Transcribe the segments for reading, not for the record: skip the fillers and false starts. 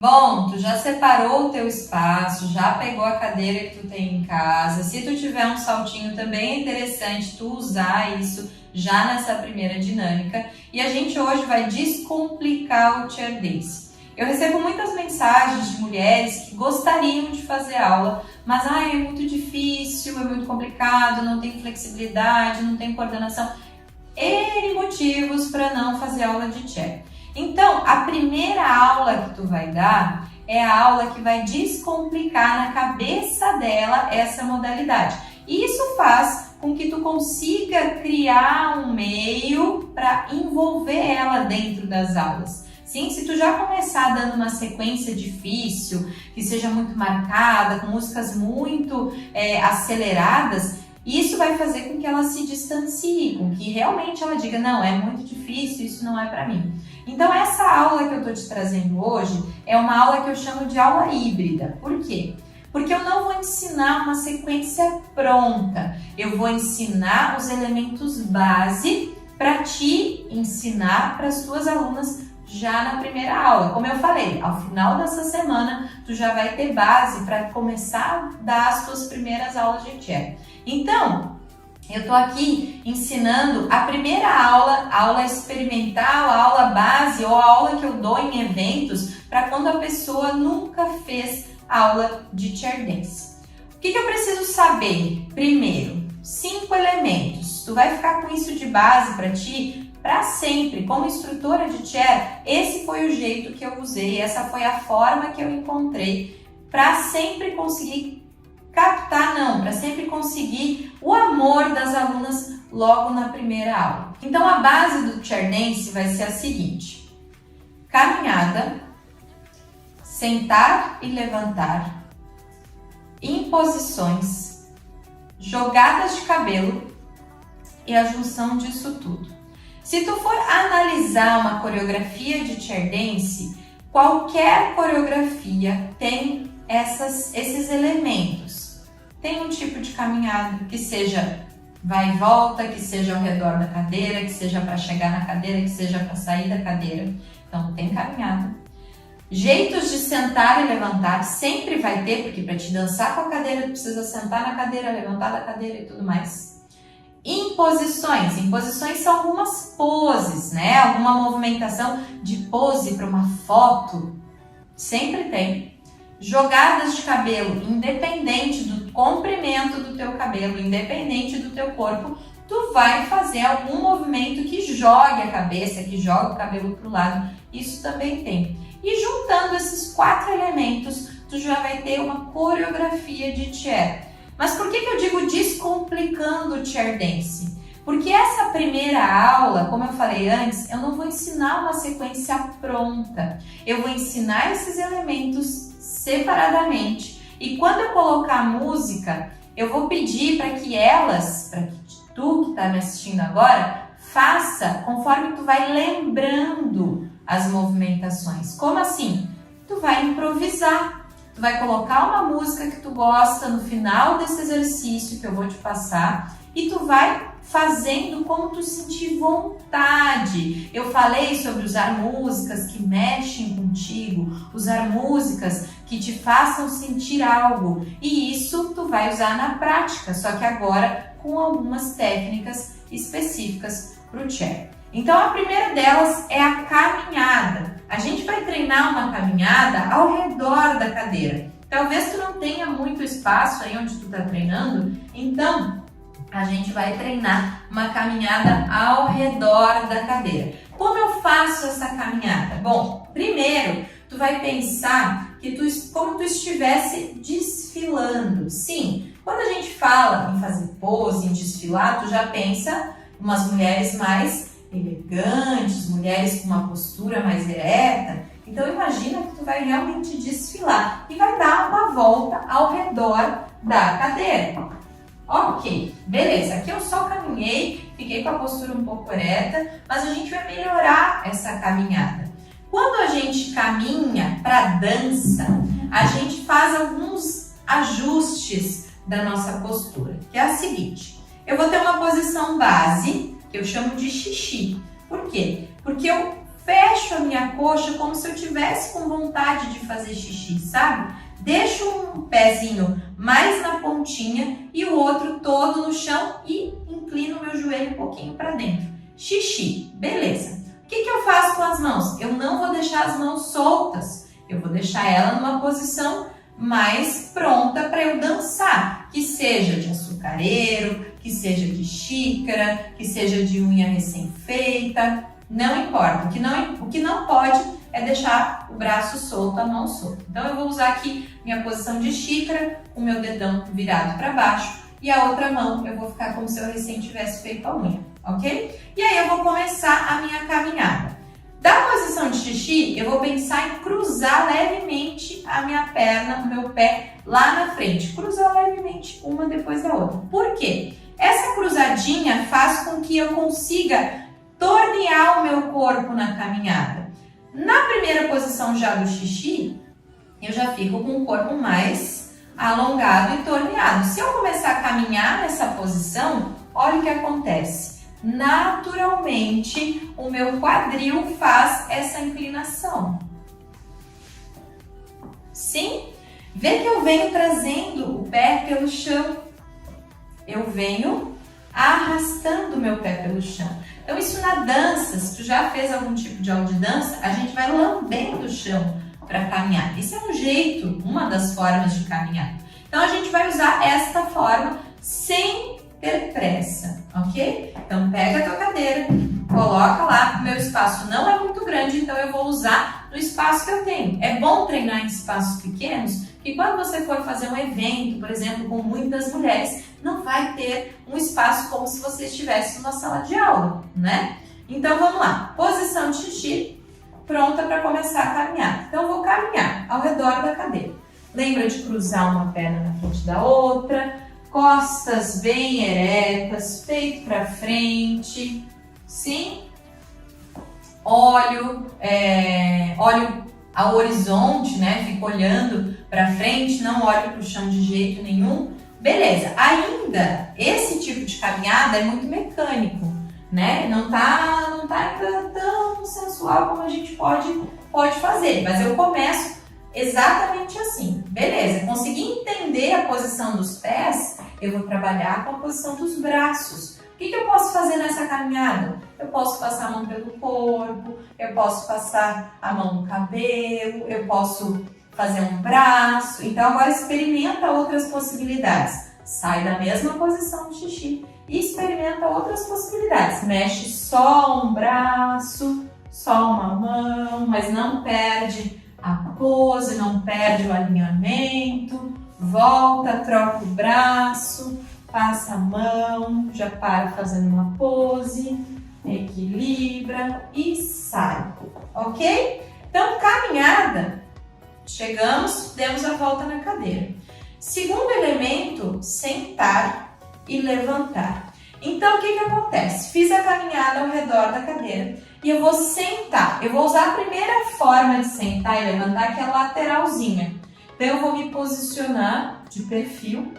Bom, tu já separou o teu espaço, já pegou a cadeira que tu tem em casa. Se tu tiver um saltinho, também é interessante tu usar isso já nessa primeira dinâmica. E a gente hoje vai descomplicar o chair dance. Eu recebo muitas mensagens de mulheres que gostariam de fazer aula, mas é muito difícil, é muito complicado, não tem flexibilidade, não tem coordenação. N motivos para não fazer aula de chair. Então, a primeira aula que tu vai dar é a aula que vai descomplicar na cabeça dela essa modalidade. E isso faz com que tu consiga criar um meio para envolver ela dentro das aulas. Sim, se tu já começar dando uma sequência difícil, que seja muito marcada, com músicas muito aceleradas, isso vai fazer com que ela se distancie, com que realmente ela diga, não, é muito difícil, isso não é para mim. Então essa aula que eu estou te trazendo hoje é uma aula que eu chamo de aula híbrida. Por quê? Porque eu não vou ensinar uma sequência pronta, eu vou ensinar os elementos base para te ensinar para as tuas alunas já na primeira aula. Como eu falei, ao final dessa semana, tu já vai ter base para começar a dar as tuas primeiras aulas de chair. Então, eu tô aqui ensinando a primeira aula, aula experimental, aula base ou a aula que eu dou em eventos para quando a pessoa nunca fez aula de chair dance. O que eu preciso saber? Primeiro, 5 elementos. Tu vai ficar com isso de base para ti para sempre. Como instrutora de chair, esse foi o jeito que eu usei, essa foi a forma que eu encontrei para sempre conseguir para sempre conseguir o amor das alunas logo na primeira aula. Então a base do chair dance vai ser a seguinte: caminhada, sentar e levantar, imposições, jogadas de cabelo e a junção disso tudo. Se tu for analisar uma coreografia de chair dance, qualquer coreografia tem esses elementos. Tem um tipo de caminhada que seja vai e volta, que seja ao redor da cadeira, que seja para chegar na cadeira, que seja para sair da cadeira. Então tem caminhada. Jeitos de sentar e levantar sempre vai ter, porque para te dançar com a cadeira tu precisa sentar na cadeira, levantar da cadeira e tudo mais. Imposições. Imposições são algumas poses, né? Alguma movimentação de pose para uma foto. Sempre tem. Jogadas de cabelo, independente do comprimento do teu cabelo, independente do teu corpo, tu vai fazer algum movimento que jogue a cabeça, que jogue o cabelo para o lado. Isso também tem. E juntando esses 4 elementos, tu já vai ter uma coreografia de chair. Mas por que eu digo descomplicando o chair dance? Porque essa primeira aula, como eu falei antes, eu não vou ensinar uma sequência pronta. Eu vou ensinar esses elementos separadamente. E quando eu colocar a música, eu vou pedir para que tu que está me assistindo agora, faça conforme tu vai lembrando as movimentações. Como assim? Tu vai improvisar. Tu vai colocar uma música que tu gosta no final desse exercício que eu vou te passar e tu vai fazendo como tu sentir vontade. Eu falei sobre usar músicas que mexem contigo, usar músicas que te façam sentir algo. E isso tu vai usar na prática, só que agora com algumas técnicas específicas para o chair. Então a primeira delas é a caminhada. A gente vai treinar uma caminhada ao redor da cadeira. Talvez tu não tenha muito espaço aí onde tu está treinando, então a gente vai treinar uma caminhada ao redor da cadeira. Como eu faço essa caminhada? Bom, primeiro tu vai pensar que como tu estivesse desfilando. Sim, quando a gente fala em fazer pose, em desfilar, tu já pensa umas mulheres mais elegantes, mulheres com uma postura mais ereta. Então imagina que tu vai realmente desfilar e vai dar uma volta ao redor da cadeira. Ok, beleza, aqui eu só caminhei, fiquei com a postura um pouco ereta, mas a gente vai melhorar essa caminhada. Quando a gente caminha para dança, a gente faz alguns ajustes da nossa postura, que é a seguinte: eu vou ter uma posição base, que eu chamo de xixi. Por quê? Porque eu fecho a minha coxa como se eu tivesse com vontade de fazer xixi, sabe? Deixo um pezinho mais na pontinha e o outro todo no chão e inclino meu joelho um pouquinho para dentro. Xixi, beleza. O que eu faço com as mãos? Eu não vou deixar as mãos soltas, eu vou deixar ela numa posição mais pronta para eu dançar, que seja de açucareiro, que seja de xícara, que seja de unha recém-feita, não importa. O que não pode é deixar o braço solto, a mão solta. Então eu vou usar aqui minha posição de xícara, com o meu dedão virado para baixo e a outra mão eu vou ficar como se eu recém tivesse feito a unha, ok? E aí eu vou começar a minha caminhada. Da posição de xixi, eu vou pensar em cruzar levemente a minha perna, o meu pé lá na frente. Cruzar levemente uma depois da outra. Por quê? Essa cruzadinha faz com que eu consiga tornear o meu corpo na caminhada. Na primeira posição já do xixi, eu já fico com o corpo mais alongado e torneado. Se eu começar a caminhar nessa posição, olha o que acontece. Naturalmente, o meu quadril faz essa inclinação. Sim? Vê que eu venho trazendo o pé pelo chão. Eu venho arrastando o meu pé pelo chão. Então, isso na dança, se tu já fez algum tipo de aula de dança, a gente vai lambendo o chão para caminhar. Esse é um jeito, uma das formas de caminhar. Então, a gente vai usar esta forma sem ter pressa, ok? Então, pega a tua cadeira, coloca lá. O meu espaço não é muito grande, então eu vou usar no espaço que eu tenho. É bom treinar em espaços pequenos, que quando você for fazer um evento, por exemplo, com muitas mulheres, não vai ter um espaço como se você estivesse numa sala de aula, né? Então, vamos lá. Posição de xixi, pronta para começar a caminhar. Então, eu vou caminhar ao redor da cadeira. Lembra de cruzar uma perna na frente da outra, costas bem eretas, peito para frente, sim? Olho ao horizonte, né? Fico olhando para frente, não olho para o chão de jeito nenhum. Beleza, ainda esse tipo de caminhada é muito mecânico, né? Não tá ainda tão sensual como a gente pode fazer, mas eu começo exatamente assim. Beleza, consegui entender a posição dos pés, eu vou trabalhar com a posição dos braços. O que eu posso fazer nessa caminhada? Eu posso passar a mão pelo corpo, eu posso passar a mão no cabelo, eu posso fazer um braço. Então agora experimenta outras possibilidades. Sai da mesma posição de xixi e experimenta outras possibilidades. Mexe só um braço, só uma mão, mas não perde a pose, não perde o alinhamento. Volta, troca o braço, passa a mão, já para fazendo uma pose, equilibra e sai, ok? Então, caminhada, chegamos, demos a volta na cadeira. Segundo elemento, sentar e levantar. Então, o que acontece? Fiz a caminhada ao redor da cadeira e eu vou sentar. Eu vou usar a primeira forma de sentar e levantar, que é a lateralzinha. Então, eu vou me posicionar de perfil.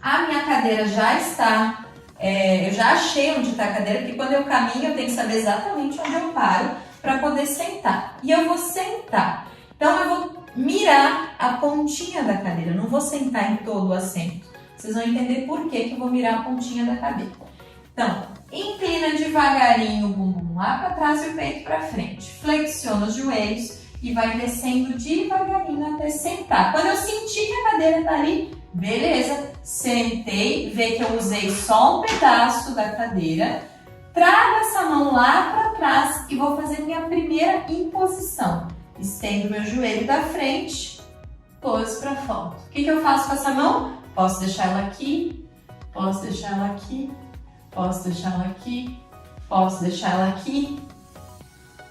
A minha cadeira já está, eu já achei onde está a cadeira, porque quando eu caminho eu tenho que saber exatamente onde eu paro para poder sentar. E eu vou sentar. Então, eu vou mirar a pontinha da cadeira, eu não vou sentar em todo o assento. Vocês vão entender por que eu vou mirar a pontinha da cadeira. Então, inclina devagarinho o bumbum lá para trás e o peito para frente. Flexiona os joelhos e vai descendo devagarinho até sentar. Quando eu sentir que a cadeira está ali, beleza, sentei, vê que eu usei só um pedaço da cadeira. Trago essa mão lá para trás e vou fazer minha primeira imposição. Estendo meu joelho da frente, pose para foto. O que eu faço com essa mão? Posso deixar ela aqui, posso deixar ela aqui, posso deixar ela aqui, posso deixar ela aqui.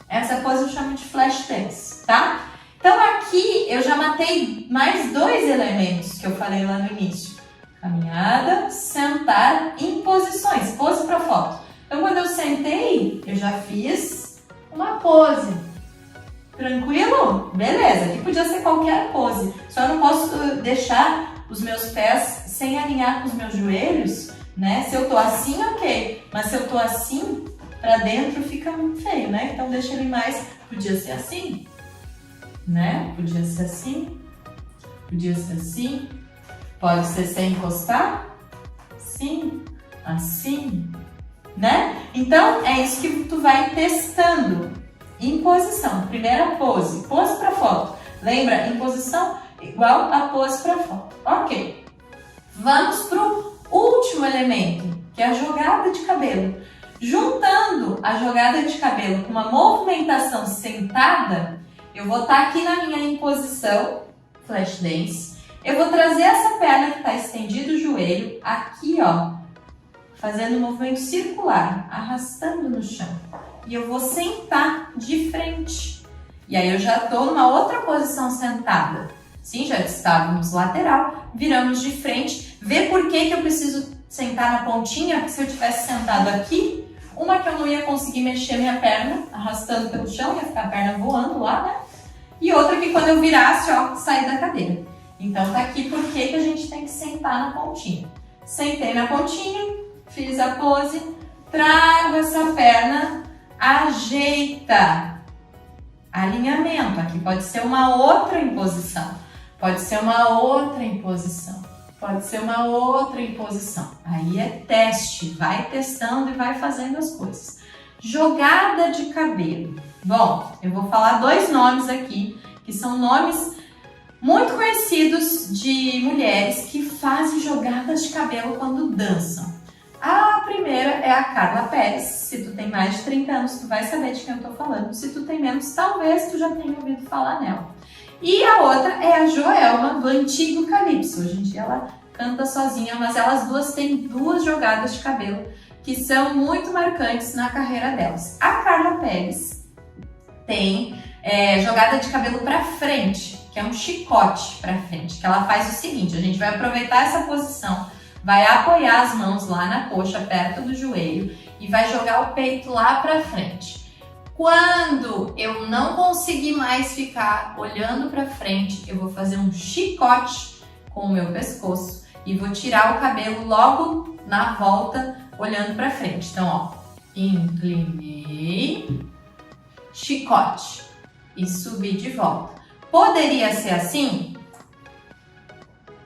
Essa pose eu chamo de flash dance, tá? Então aqui eu já matei mais dois elementos que eu falei lá no início. Caminhada, sentar, imposições, pose para foto. Então quando eu sentei, eu já fiz uma pose. Tranquilo? Beleza, aqui podia ser qualquer pose. Só não posso deixar os meus pés sem alinhar com os meus joelhos, né? Se eu tô assim, ok. Mas se eu tô assim, para dentro fica feio, né? Então deixa ele mais, podia ser assim, né? Podia ser assim, podia ser assim, pode ser sem encostar, sim, assim, né? Então é isso que tu vai testando. Em posição, primeira pose para foto. Lembra? Em posição igual a pose para foto. Ok. Vamos pro último elemento, que é a jogada de cabelo. Juntando a jogada de cabelo com uma movimentação sentada, eu vou estar aqui na minha imposição, flash dance. Eu vou trazer essa perna que está estendida, o joelho, aqui, ó, fazendo um movimento circular, arrastando no chão. E eu vou sentar de frente. E aí eu já estou numa outra posição sentada. Sim, já estávamos lateral, viramos de frente. Vê por que eu preciso sentar na pontinha? Porque se eu tivesse sentado aqui, uma que eu não ia conseguir mexer minha perna, arrastando pelo chão, ia ficar a perna voando lá, né? E outra que quando eu virasse, ó, sair da cadeira. Então tá aqui por que a gente tem que sentar na pontinha. Sentei na pontinha, fiz a pose, trago essa perna, ajeita. Alinhamento, aqui pode ser uma outra imposição, pode ser uma outra imposição, pode ser uma outra imposição. Aí é teste, vai testando e vai fazendo as coisas. Jogada de cabelo. Bom, eu vou falar dois nomes aqui, que são nomes muito conhecidos de mulheres que fazem jogadas de cabelo quando dançam. A primeira é a Carla Perez. Se tu tem mais de 30 anos, tu vai saber de quem eu tô falando. Se tu tem menos, talvez tu já tenha ouvido falar nela. E a outra é a Joelma, do antigo Calypso. Hoje em dia ela canta sozinha, mas elas duas têm duas jogadas de cabelo que são muito marcantes na carreira delas. A Carla Perez tem jogada de cabelo para frente, que é um chicote para frente, que ela faz o seguinte, a gente vai aproveitar essa posição, vai apoiar as mãos lá na coxa, perto do joelho, e vai jogar o peito lá para frente. Quando eu não conseguir mais ficar olhando para frente, eu vou fazer um chicote com o meu pescoço e vou tirar o cabelo logo na volta, olhando para frente. Então, ó, inclinei, chicote e subi de volta. Poderia ser assim?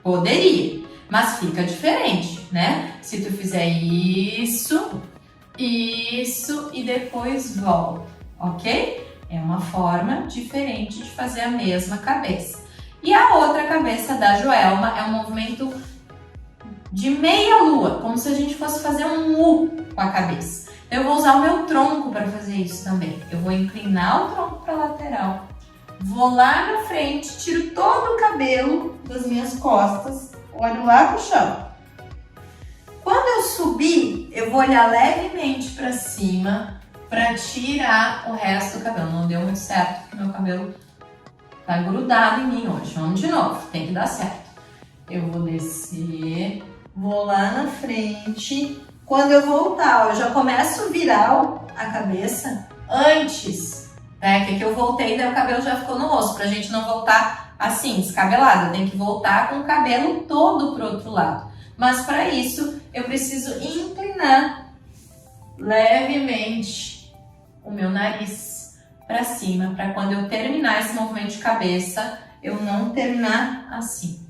Poderia, mas fica diferente, né? Se tu fizer isso e depois volta, ok? É uma forma diferente de fazer a mesma cabeça. E a outra cabeça da Joelma é um movimento de meia lua, como se a gente fosse fazer um U com a cabeça. Eu vou usar o meu tronco para fazer isso também. Eu vou inclinar o tronco para a lateral, vou lá na frente, tiro todo o cabelo das minhas costas, olho lá pro chão. Quando eu subir, eu vou olhar levemente para cima para tirar o resto do cabelo. Não deu muito certo, porque meu cabelo tá grudado em mim hoje. Vamos de novo, tem que dar certo. Eu vou descer, vou lá na frente. Quando eu voltar, eu já começo a virar a cabeça antes, né? Que eu voltei, daí o cabelo já ficou no rosto, pra gente não voltar assim, descabelado. Tem que voltar com o cabelo todo pro outro lado. Mas para isso, eu preciso inclinar levemente o meu nariz para cima, para quando eu terminar esse movimento de cabeça, eu não terminar assim.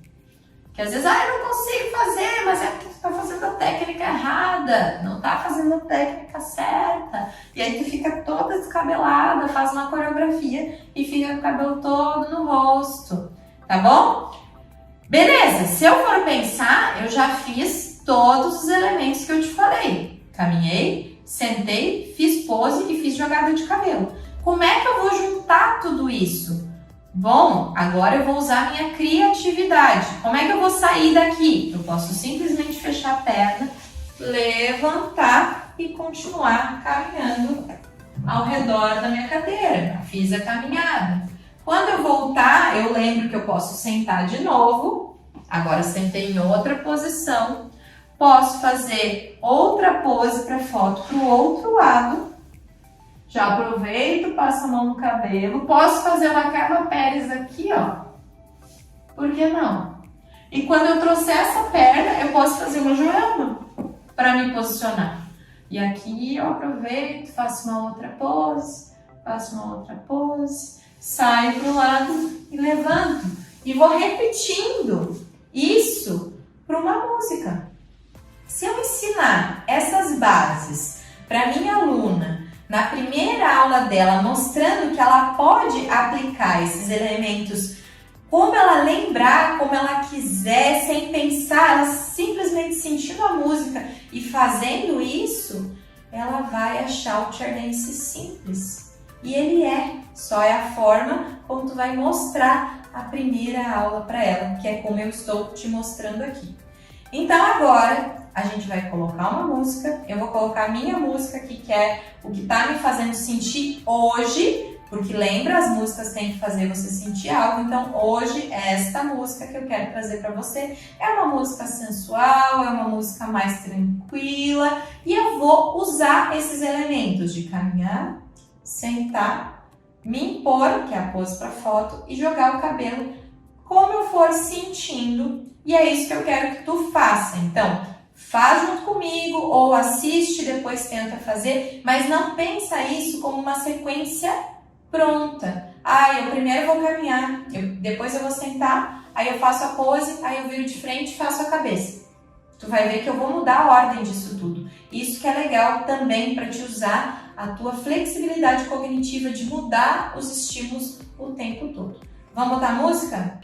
Que às vezes, eu não consigo fazer, mas é porque tu tá fazendo a técnica errada, não tá fazendo a técnica certa. E aí tu fica toda descabelada, faz uma coreografia e fica com o cabelo todo no rosto, tá bom? Beleza, se eu for pensar, eu já fiz todos os elementos que eu te falei. Caminhei, sentei, fiz pose e fiz jogada de cabelo. Como é que eu vou juntar tudo isso? Bom, agora eu vou usar minha criatividade. Como é que eu vou sair daqui? Eu posso simplesmente fechar a perna, levantar e continuar caminhando ao redor da minha cadeira. Fiz a caminhada. Quando eu voltar, eu lembro que eu posso sentar de novo. Agora sentei em outra posição. Posso fazer outra pose para foto para o outro lado. Já aproveito, passo a mão no cabelo. Posso fazer uma Carla Perez aqui, ó. Por que não? E quando eu trouxer essa perna, eu posso fazer uma Joelma para me posicionar. E aqui eu aproveito, faço uma outra pose, saio para o lado e levanto. E vou repetindo isso para uma música. Se eu ensinar essas bases para minha aluna na primeira aula dela, mostrando que ela pode aplicar esses elementos como ela lembrar, como ela quiser, sem pensar, ela simplesmente sentindo a música e fazendo isso, ela vai achar o chair dance simples. E ele só é a forma como tu vai mostrar a primeira aula para ela, que é como eu estou te mostrando aqui. Então agora a gente vai colocar uma música, eu vou colocar a minha música aqui, que é o que está me fazendo sentir hoje, porque lembra, as músicas têm que fazer você sentir algo, então hoje esta música que eu quero trazer para você é uma música sensual, é uma música mais tranquila e eu vou usar esses elementos de caminhar, sentar, me impor, que é a pose para foto, e jogar o cabelo como eu for sentindo, e é isso que eu quero que tu faça. Então, faz junto comigo ou assiste, depois tenta fazer, mas não pensa isso como uma sequência pronta. Eu primeiro vou caminhar, depois eu vou sentar, aí eu faço a pose, aí eu viro de frente e faço a cabeça. Tu vai ver que eu vou mudar a ordem disso tudo. Isso que é legal também para te usar a tua flexibilidade cognitiva de mudar os estímulos o tempo todo. Vamos botar a música?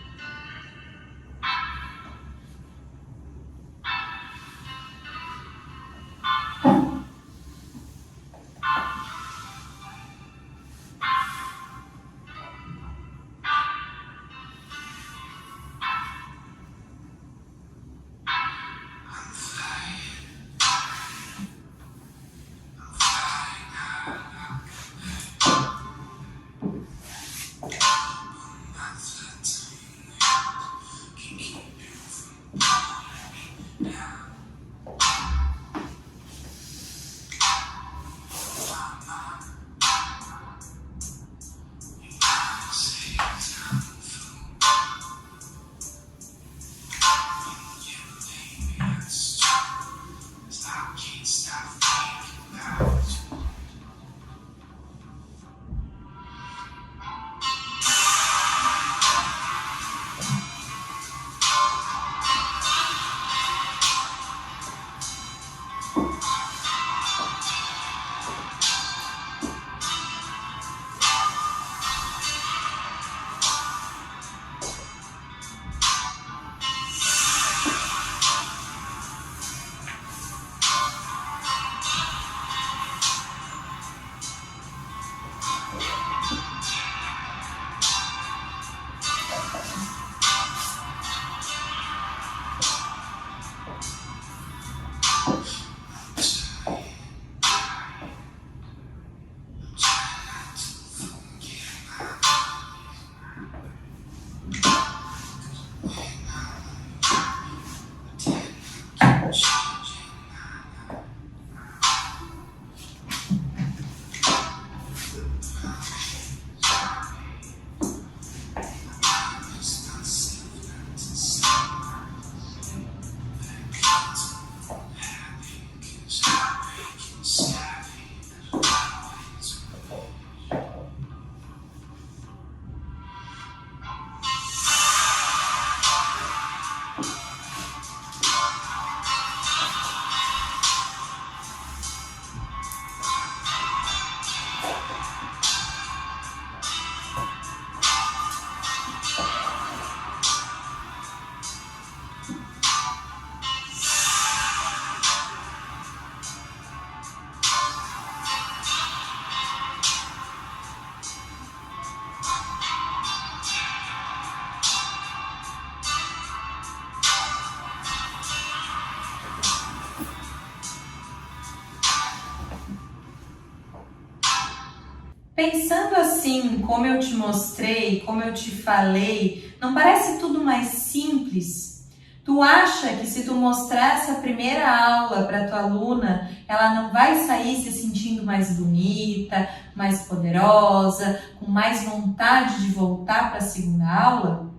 Pensando assim, como eu te mostrei, como eu te falei, não parece tudo mais simples? Tu acha que se tu mostrar essa primeira aula para tua aluna, ela não vai sair se sentindo mais bonita, mais poderosa, com mais vontade de voltar para a segunda aula?